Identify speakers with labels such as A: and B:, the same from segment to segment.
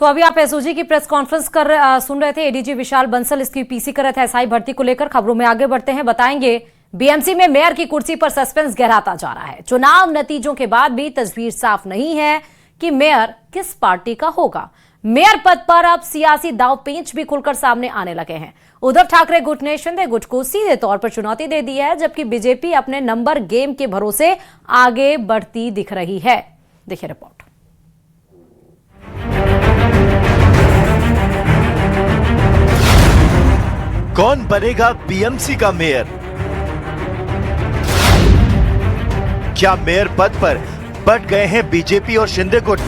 A: तो अभी आप एसओजी की प्रेस कॉन्फ्रेंस सुन रहे थे। एडीजी विशाल बंसल इसकी पीसी कर रहे थे एसआई भर्ती को लेकर। खबरों में आगे बढ़ते हैं, बताएंगे बीएमसी में मेयर की कुर्सी पर सस्पेंस गहराता जा रहा है। चुनाव नतीजों के बाद भी तस्वीर साफ नहीं है कि मेयर किस पार्टी का होगा। मेयर पद पर अब सियासी दांवपेच भी खुलकर सामने आने लगे हैं। उद्धव ठाकरे गुट ने शिंदे गुट को सीधे तौर पर चुनौती दे दी है, जबकि बीजेपी अपने नंबर गेम के भरोसे आगे बढ़ती दिख रही है। देखिए रिपोर्ट।
B: कौन बनेगा बीएमसी का मेयर? क्या मेयर पद पर बट गए हैं बीजेपी और शिंदे गुट?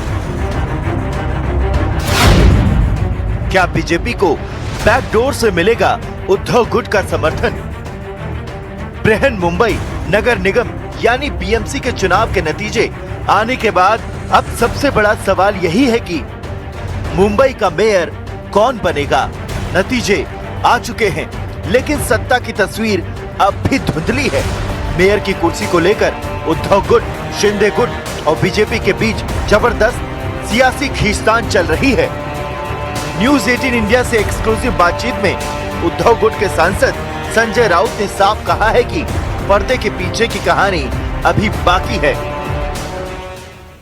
B: क्या बीजेपी को बैकडोर से मिलेगा उद्धव गुट का समर्थन? बृहन मुंबई नगर निगम यानी बीएमसी के चुनाव के नतीजे आने के बाद अब सबसे बड़ा सवाल यही है कि मुंबई का मेयर कौन बनेगा। नतीजे आ चुके हैं, लेकिन सत्ता की तस्वीर अब भी धुंधली है। मेयर की कुर्सी को लेकर उद्धव गुट, शिंदे गुट और बीजेपी के बीच जबरदस्त सियासी खींचतान चल रही है। न्यूज 18 इंडिया से एक्सक्लूसिव बातचीत में उद्धव गुट के सांसद संजय राउत ने साफ कहा है कि पर्दे के पीछे की कहानी अभी बाकी है।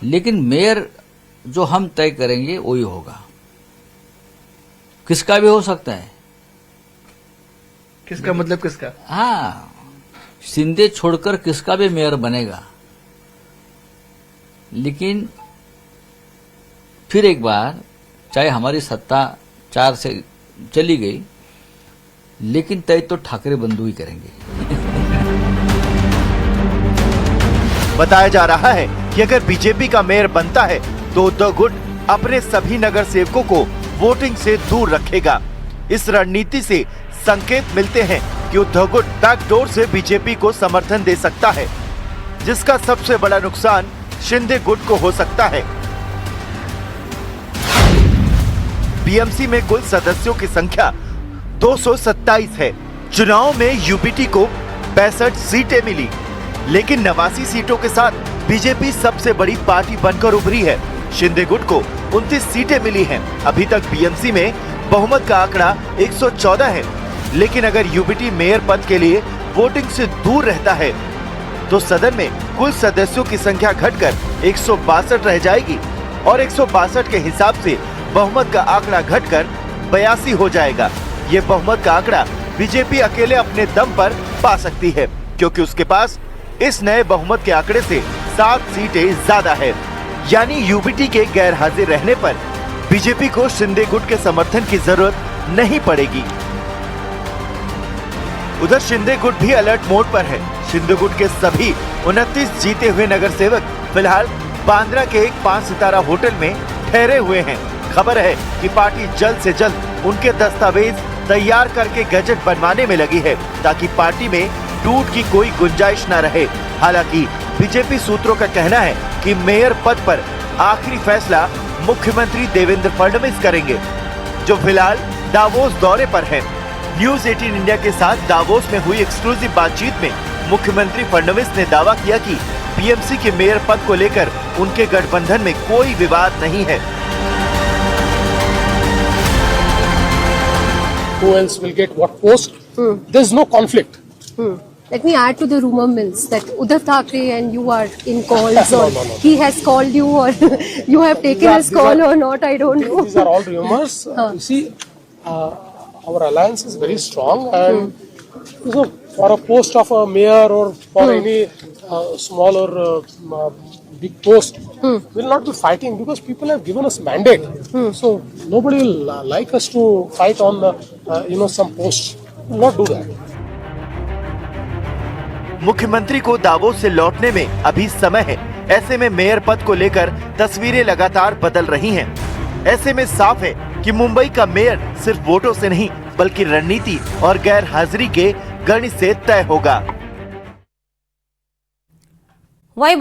C: लेकिन मेयर जो हम तय करेंगे वही होगा। किसका भी हो सकता है।
D: किसका मतलब किसका?
C: हाँ, शिंदे छोड़कर किसका भी मेयर बनेगा। लेकिन फिर एक बार चाहे हमारी सत्ता 4 से चली गई, लेकिन तय तो ठाकरे बंधु ही करेंगे।
B: बताया जा रहा है कि अगर बीजेपी का मेयर बनता है तो उद्धव गुट अपने सभी नगर सेवकों को वोटिंग से दूर रखेगा। इस रणनीति से संकेत मिलते हैं कि उद्धव गुट बैकडोर से बीजेपी को समर्थन दे सकता है, जिसका सबसे बड़ा नुकसान शिंदे गुट को हो सकता है। बीएमसी में कुल सदस्यों की संख्या 227 है। चुनाव में यूपीटी को 65 सीटें मिली, लेकिन 89 सीटों के साथ बीजेपी सबसे बड़ी पार्टी बनकर उभरी है। शिंदे गुट को 29 सीटें मिली हैं। अभी तक बीएमसी में बहुमत का आंकड़ा 114 है, लेकिन अगर यूपीटी मेयर पद के लिए वोटिंग से दूर रहता है तो सदन में कुल सदस्यों की संख्या घटकर 162 रह जाएगी और 162 के हिसाब से बहुमत का आंकड़ा घटकर 82 हो जाएगा। ये बहुमत का आंकड़ा बीजेपी अकेले अपने दम पर पा सकती है, क्योंकि उसके पास इस नए बहुमत के आंकड़े से 7 सीटें ज्यादा है। यानी यूपीटी के गैर हाजिर रहने पर बीजेपी को शिंदे गुट के समर्थन की जरूरत नहीं पड़ेगी। उधर शिंदे गुट भी अलर्ट मोड पर है। शिंदे गुट के सभी 29 जीते हुए नगर सेवक फिलहाल बांद्रा के एक 5 सितारा होटल में ठहरे हुए हैं। खबर है कि पार्टी जल्द से जल्द उनके दस्तावेज तैयार करके गजट बनवाने में लगी है, ताकि पार्टी में टूट की कोई गुंजाइश न रहे। हालांकि बीजेपी सूत्रों का कहना है कि मेयर पद पर आखिरी फैसला मुख्यमंत्री देवेंद्र फडणवीस करेंगे, जो फिलहाल दावोस दौरे पर हैं। न्यूज 18 इंडिया के साथ दावोस में हुई एक्सक्लूसिव बातचीत में मुख्यमंत्री फडणवीस ने दावा किया कि बीएमसी के मेयर पद को लेकर उनके गठबंधन में कोई विवाद नहीं है।
D: Who else will get what post? There's no conflict.
E: Let me add to the rumor mills that Uddhav Thackeray and you are in calls, or
D: No.
E: he has called you, or you have taken his call or not, I don't know.
D: These are all rumors. You see, our alliance is very strong, and you know, for a post of a mayor or for any small or big post, we'll not be fighting because people have given us mandate. So nobody will like us to fight on some posts. We'll not do that.
B: मुख्यमंत्री को Davos से लौटने में अभी समय है। ऐसे में मेयर पद को लेकर तस्वीरें लगातार बदल रही हैं। ऐसे में साफ है कि मुंबई का मेयर सिर्फ वोटों से नहीं, बल्कि रणनीति और गैर हाजिरी के गणित से तय होगा।
A: वही